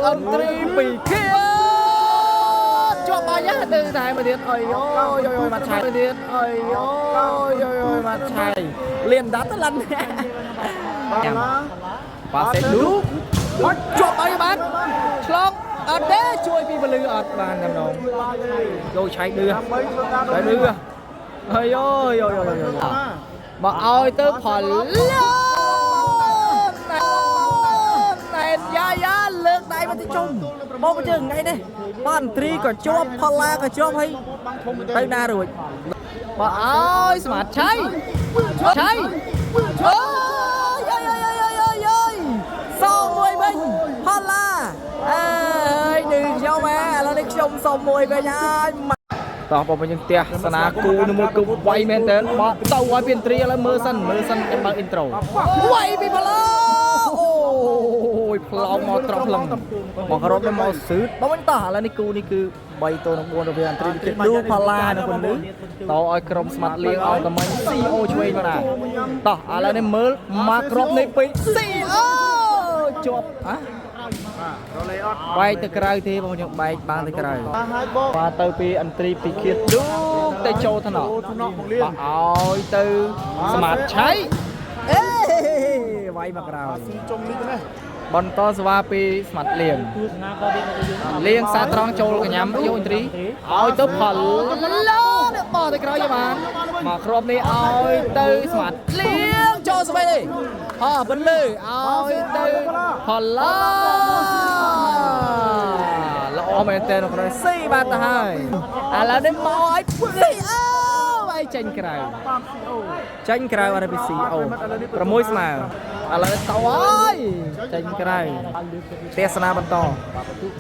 อันตรีปีเขียดจบไปยะดึงถ่ายมาเดียนเอ้ยโอ้ยมาใช่เดียนเอ้ยโอ้ยมาใช่เรียนดัตตะลันปาเซลูจบไปบ้านชลองอันเด้ช่วยพี่บลืออัดบ้านนำน้องโยใช้เดือเฮ้ยโยมาเอาเติมผ่อนยาเลิกได้มาที่ชมมองไปเจอไงเนี่ยบ้านตรีก็จบพลาก็จบให้ไปนาrồiมาเอาสมาร์ทใช่สองมวยเป็นพลาดึงเจ้าแม่แล้วได้ชมสองมวยกันยังต่อไปเป็นยังเตี้ยสนากูนมือกูไวแมนเตอร์มาเต้าไวเป็นตรีแล้วมือสั้นจะมาอินโทรไวไปพลาโอ้ยพลองมาตรองพลังมองรถแล้วมาซื้อบ้านต่อแล้วนี่กูนี่คือใบตัวนักบอลเป็นตรีดูพลานะคนนึงต่อไอ้กรมสมัติเลี้ยงเอาแต่มันซีโอช่วยมาต่ออะไรนี่มือมากรอบในปีซีโอจบอ่ะใบตะไคร้ที่บางอย่างใบบางตะไคร้มาเตอร์ปีอันตรีปีเขียดดูแต่โจถนอมาเอาเตอร์สมัติใช้ไว้มากราวบอลต่อสวาปีสมัติเลี้ยงซาตรองโจกันย้ำโยนตรีเอาเตอร์ผ่อนล้อเนี่ยปอตะไคร้ยังมาครบนี้เอาเตอร์สมัติเลี้ยงโจสบายเลยเป็นเลยเอาเตอร์ผ่อนล้อแล้วออกมาเต้นออกมาสี่บาทให้แล้วได้มอยสี่ไอ้จันไกรอะไรเป็นซีโอประมวยสมาอะไรตัวจันไกรเทศนาบรรทอ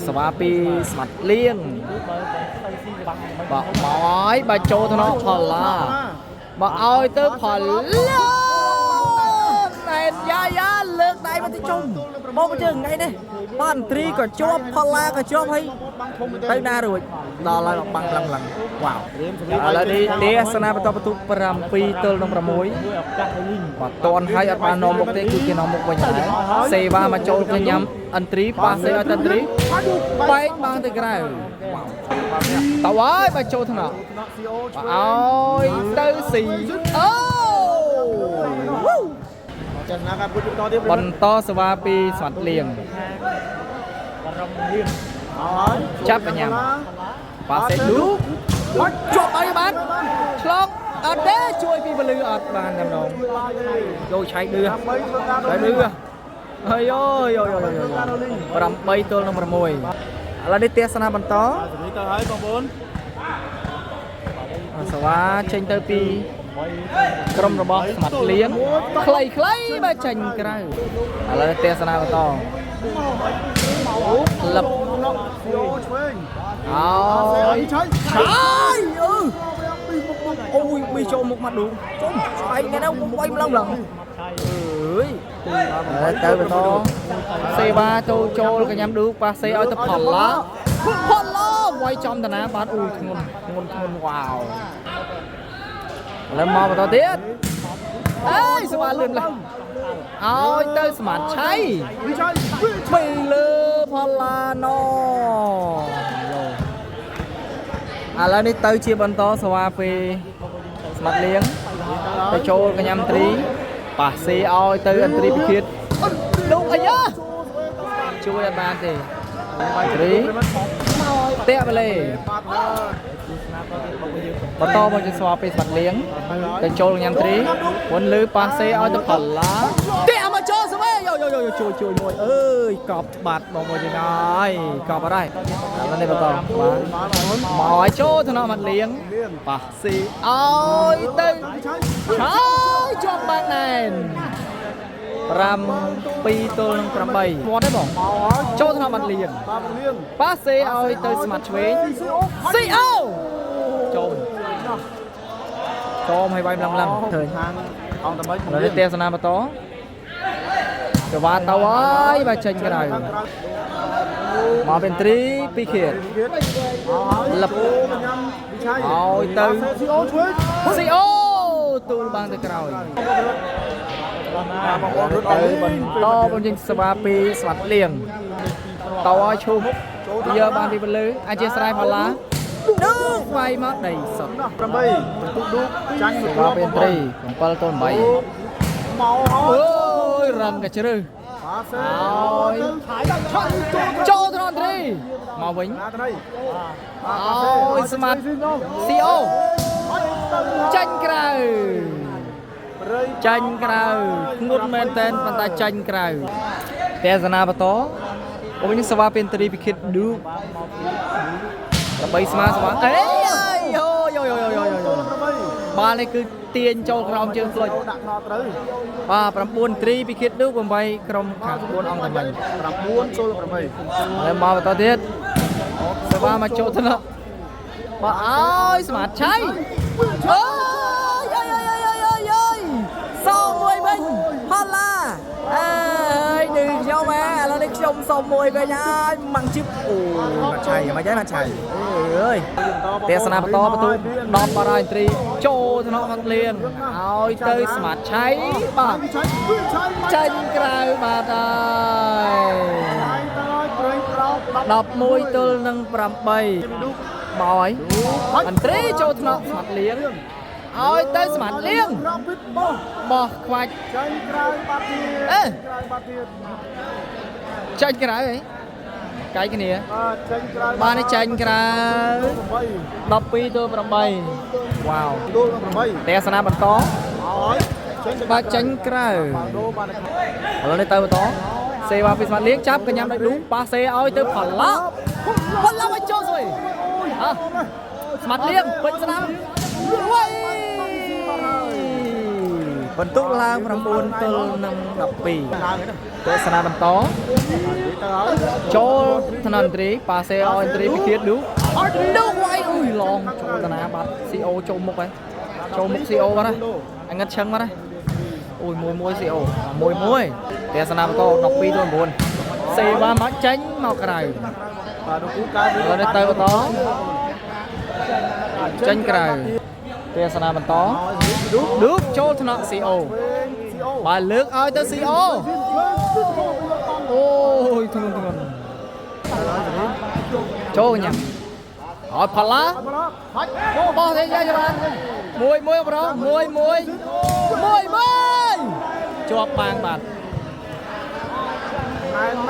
สวาปีสมัดเลี้ยงบอกมอยบาโจทนอพอลาบอกเอาเตอร์พอลยาเลิกได้มาที่ชมมองไปเจอไงเนี่ยบ้านตรีก็จบพลาก็จบให้ไปนาrồiรออะไรบังหลังว้าวแล้วนี่เดสนาประตูประรำปีเตอร์น้องประมวยว่าตอนให้อัตมานอมกเตกูกินนอมกวันไหนเซวามาโจลกันย้ำอันตรีปาเซอันตรีไปบางตะไคร้ตะวันมาโจถนัดเอาเตอร์สีบอลต่อสวาปีสวัสดิ์เลียงจับกันยังปาเซลูจบไปบ้านชลองอันเด้ช่วยพี่บลืออัดบ้านนำน้องโยใช้เดือเฮ้ยโยปรำใบตัวน้องประมวยแล้วได้เตะสนามบอลต่อสวาเชนเตอร์ปีกรมระบบสมัติเลี้ยงใครมาจันไกรอะไรเตะสนามต่อหลับเอาใช่โอ้ยมีโจมุกมาดูไปไงนะไปมาลองเตะไปต่อเซบาโจกันย้ำดูปาเซเอาแต่ผ่อนล้อไว้จอมแต่นะบาดอุ้ยงนว้าวแล้วมองไปต่อเตี้ยสวาลืมเลยเอาเตอร์สมาร์ทใช่ไปเลยพลานอแล้วนี่เตอร์เชียบอลต่อสวาปีสมาร์ทเลี้ยงไปโชว์กันยำตรีป่าเซเอาเตอร์อันตรีไปคิดดูไอ้ยะช่วยบ้านสิตรีเตะไปเลยบอลต่อบอลจะสวาปีสมัดเลี้ยงแต่โจลยำตรีวันลือปาเซเอาแต่ผ่อนล้าเตะมาโจสมัยช่วยมวยกอบบาดมองมวยยังไงกอบอะไรแล้วนี่บอลต่อหมอยโจถนอมัดเลี้ยงปาเซเอาแต่ใช่จอมบางแนนรำปีตัวนึงประมาณวอดได้บอกโจทย์ทำมันเลี้ยงป้าเซเอาเตยสมัติช่วยซีโอโจมให้ใบลำเถิดเราได้เตะสนามมาต่อจะวาดตาไว้ใบเชนกันได้มาเป็นตรีปีเขียดหลับเอาเตยซีโอตูบางตะกร้าวต่อบนยิงสวาปีสวัสดิ์เลี้ยง តោឲ្យឈុំយកបានពីពលឺអាចជាស្រ័យផល្លាដូចវាយមកដីសុត8បន្ទុកឌូកចាញ់មកពេលត្រី7ទល់8មកអូយរឹងកាជ្រឹះឲ្យចូលត្រង់ត្រីមកវិញអូយស្មាត់ CO ចាញ់ក្រៅចាញ់ក្រៅធ្ងន់មែនតែនប៉ុន្តែចាញ់ក្រៅទេសនាបន្តអូវិញសវ៉ាពេលត្រីពិឃិតឌូដើម្បីស្មាសវ៉ាអេយោបាល់នេះគឺទាញចូលក្រោមជើងផ្លុចដាក់ណត់ត្រូវបាទ9ត្រីពិឃិតឌូ8ក្រុមខាង4អង្គតែមិញ9ចូល8ហើយមកបន្តទៀតសវ៉ាមកចូលទៅនោះបាទអើយស្មាតឆៃអូយសងមួយវិញផល្លាអើយឌឺខ្ញុំឥឡូវនេះខ្ញុំសុំមួយវិញហើយម៉ាំងជិបអូមកឆៃមិនចឹងណាឆៃអើយទេសនាបន្តបន្ទូ10បារ៉ៃត្រីចូលទៅក្នុងអត់លៀងឲ្យទៅស្មាតឆៃបាទចាញ់ក្រៅបាទហើយ11ទល់នឹង8បោយអន្ត្រីចូលថ្នាក់ស្មាត់លៀងឲ្យទៅស្មាត់លៀងបោះខ្វាច់ចាញ់ក្រៅបាត់ទៀតអេចាញ់ក្រៅហីកាយគ្នាចាញ់ក្រៅបានចាញ់ក្រៅ12ទល់8វ៉ាវទល់8ទេសនាបន្តឲ្យបាទចាញ់ក្រៅឥឡូវនេះទៅបន្តសេវាពីស្មាត់លៀងចាប់កញ្ញាំដោយឌូប៉ាសេឲ្យទៅផល្លាឲ្យចូលស្អីស្មាត់លៀងពេញស្ដាំវ៉ៃបន្ទុកឡើង9ទល់នឹង12ទេសនាបន្តចូលថ្នាក់ត្រីប៉ាសេឲ្យត្រីពិឃាតឌូវ៉ៃអុយឡងចូលតាណាបាត់ CO ចូលមុខហើយចូលមុខ CO បាត់ហើយអង្កត់ឆឹងបាត់ហើយអូយមួយ CO មួយទេសនាបន្ត12ទល់9សេវាមកចេញមកក្រៅបាទលោកគ្រូកើតទៅបន្តចេញក្រៅទេសនាបន្តឌូចូលថ្នាក់ CO បាទលើកឲ្យទៅ CO អូយធ្ងន់ចូលញ៉ាំឲ្យផល្លាបោះទេយ៉ាងច្រើនមួយប្រមួយជាប់បាំងបាទ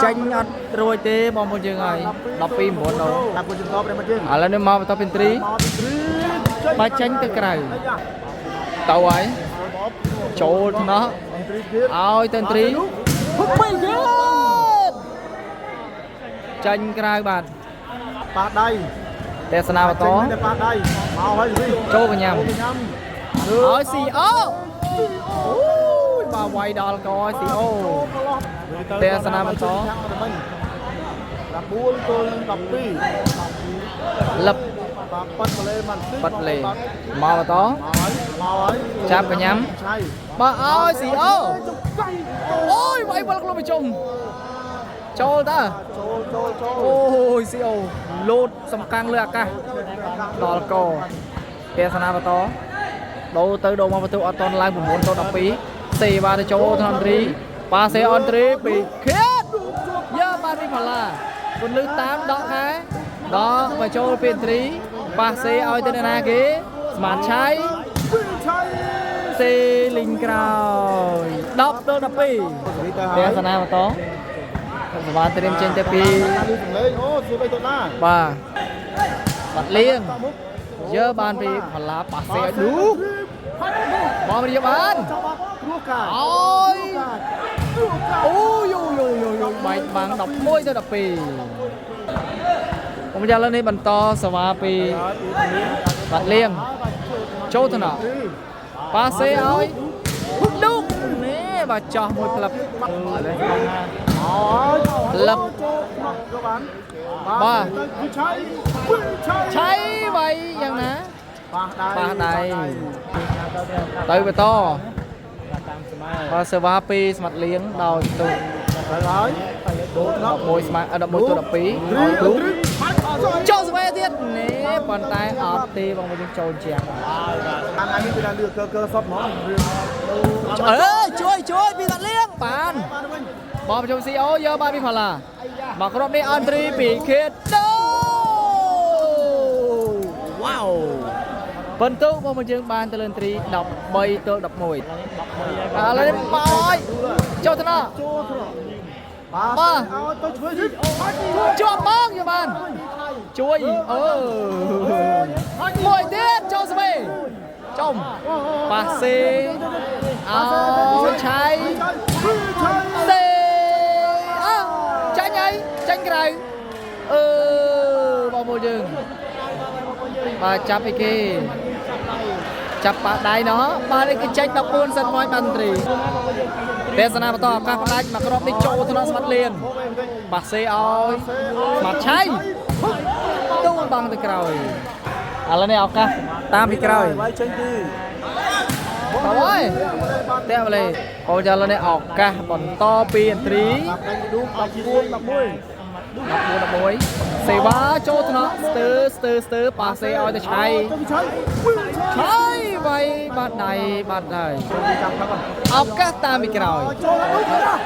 ចាញ់អត់រួចទេបងប្អូនយើងហើយ12 9ដល់តាមគុណជំនប់ប្រិមត្តយើងឥឡូវនេះមកបន្តពីត្រីបាទចាញ់ទៅក្រៅទៅហើយចូលថ្នាក់ឲ្យទៅត្រីចាញ់ក្រៅបាទប៉ះដៃទេសនាបន្តប៉ះដៃមកហើយចូលកញ្ញាំឲ្យ CO អូយបាទវាយដល់កឲ្យ CO ទេសនាបន្ត9ទល់នឹង12លឹបប៉ាត់លេមិនប៉ាត់លេមកបន្តចាប់កញ្ញាំបាទឲ្យ CO អូយវាយវល់ខ្លួនប្រជុំចូលតើអូយ CO លោតសំកាំងលើអាកាសដល់កទេសនាបន្តដូរទៅដូរមកបន្ទុកអត់តន់ឡើង9ទល់12សេវាទៅចូលថ្នាក់ត្រីប៉ាសេអនត្រីពីខេតយកបានពីផល្លាពន្លឺតាមដកខែដល់មកចូលពីត្រីប៉ាសេឲ្យទៅអ្នកណាគេស្មាតឆៃសេលីងក្រោយ10ទល់12ទេសនាបន្តសវ៉ាត្រៀមចេញទៅពីអូជួយទៅណាបាទបាត់លៀងយកបានពីផល្លាប៉ាសេឲ្យឌូបងរៀបបានគ្រោះកាយអូយអូយបែកបាំង11ទៅ12ខ្ញុំចាំឥឡូវនេះបន្តសវ៉ាពីបាត់លៀងចូលទៅណោះប៉ាសេឲ្យឌូនេះបាទចោះមួយផ្លឹបលឹបបាទឆៃវាយយ៉ាងណាប៉ះដៃទៅបន្តបាទសេវាពីស្មាត់លៀងដោយទូហើយ11ស្មាត់11ទូ12ទូចូលស្វែទៀតនេះប៉ុន្តែអត់ទេបងយើងចូលជាងអានេះគឺថាលឿកើសុតហ្មងអើជួយពីស្មាត់លៀងបានបងប្រជុំ CO យកបានពីផល្លា មកក្រុមនេះអនត្រីពីខេតដូវ៉ាវបន្ទុករបស់មកយើងបានទៅលើត្រី13 ទល់ 11ឥឡូវនេះមកហើយចូលទៅណាបាទជាប់បងយបានជួយមួយទៀតចូលស្មេចំប៉ាសេអោឆៃសេចាញ់ហើយចាញ់ក្រៅបងប្អូនយើងបាទចាប់អីគេចាប់បាក់ដៃណោះបាទនេះគេចេញ14សិនមកបានត្រីទេសនាបន្តឱកាសផ្ដាច់មកគ្រាប់នេះចូលទៅដល់ស្មាត់លៀនប៉ាសេឲ្យស្មាត់ឆៃទូលបាំងទៅក្រោយឥឡូវនេះឱកាសតាមពីក្រោយបាទអើយតែបលេអូចាឥឡូវនេះឱកាសបន្តពីអន្ត្រី11សេវាចូលថ្នាក់ស្ទើប៉ាសេឲ្យទៅឆៃវាយបាត់ដៃបាត់ហើយឱកាសតាមពីក្រោយ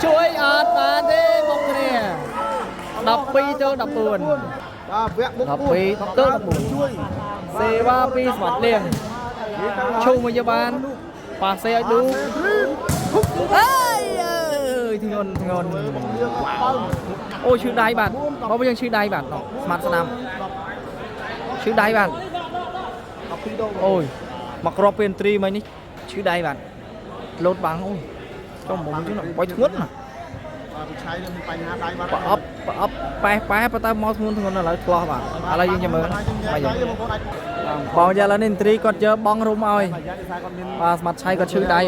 ជួយអត់បានទេមកគ្នា12 ទល់ 14បាទវគ្គមុខ12 ទល់ 14ជួយសេវាពីស្មាត់លៀងឈូមកយកបានប៉ាសេឲ្យឌូអើយធ្ងន់អូឈឺដៃបាទបងយើងឈឺដៃបាទស្មាត់ស្ដាំឈឺដៃបាទអូយមកគ្រាប់ពេលត្រីមិញនេះឈឺដៃបាទលោតបាំងអូយចំមុំជឿបោះធ្ងន់ណាបាទវិឆ័យមានបញ្ហាដៃបាទប្រអប់ប៉ែប៉ុន្តែមកធ្ងន់ឥឡូវឆ្លោះបាទឥឡូវយើងចាំមើលបងយ៉ាឥឡូវនេះត្រីគាត់យកបងរុំឲ្យបាទស្មាត់ឆៃគាត់ឈឺដៃ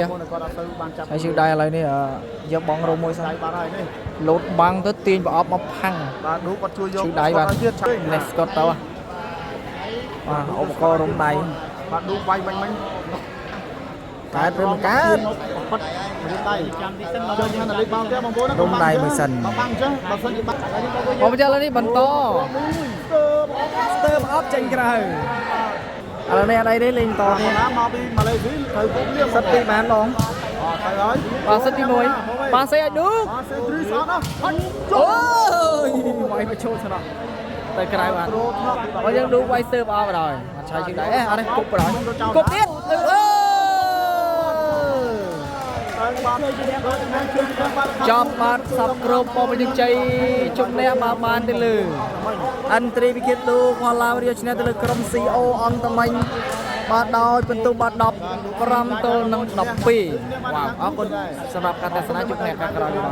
ហើយឈឺដៃឥឡូវនេះយកបងរុំមួយសិនលោតបាំងទៅទាញប្រអប់មកផាំងបាទឌូគាត់ជួយយកឈឺដៃបាទនេះស្កតទៅបាទឧបករណ៍រុំដៃបាទឌូវាយមិញកើតឬមិនកើតប៉ាត់រុំដៃចាំទីសិនមកយើងលេខបងទេបងប្អូនរុំដៃមួយសិនបាំងចឹងបើសិនជាបាក់បងចាឥឡូវនេះបន្តស្ទើប្រអប់ចេញក្រៅឥឡូវនេះអត់អីទេលេងតទៀតណាមកពីម៉ាឡេស៊ីត្រូវពុកលៀងសិតទីបានបងទៅហើយបាទសិតទី1បាទសេឲ្យឌូបាទសេត្រីស្អត់អូយវាយមកចូលស្នក់ទៅក្រៅបាទបើយើងឌូវាយស្ទើបអស់បណ្ដោយអត់ឆៃជិះដៃអត់ទេគប់បណ្ដោយគប់ទៀតចាប់បាត់សពគ្រប់បងវិជ័យជុំនេះបើបានទៅលើអន្ត្រីវិគិតឌូផល្លាវរាឈ្នះទៅលើក្រុម CO អង្គតមិញបាទដោយពិន្ទុបាទ15 ទល់នឹង 12 វ៉ាវអរគុណសម្រាប់ការទស្សនាជួបគ្នាកាលក្រោយទៀត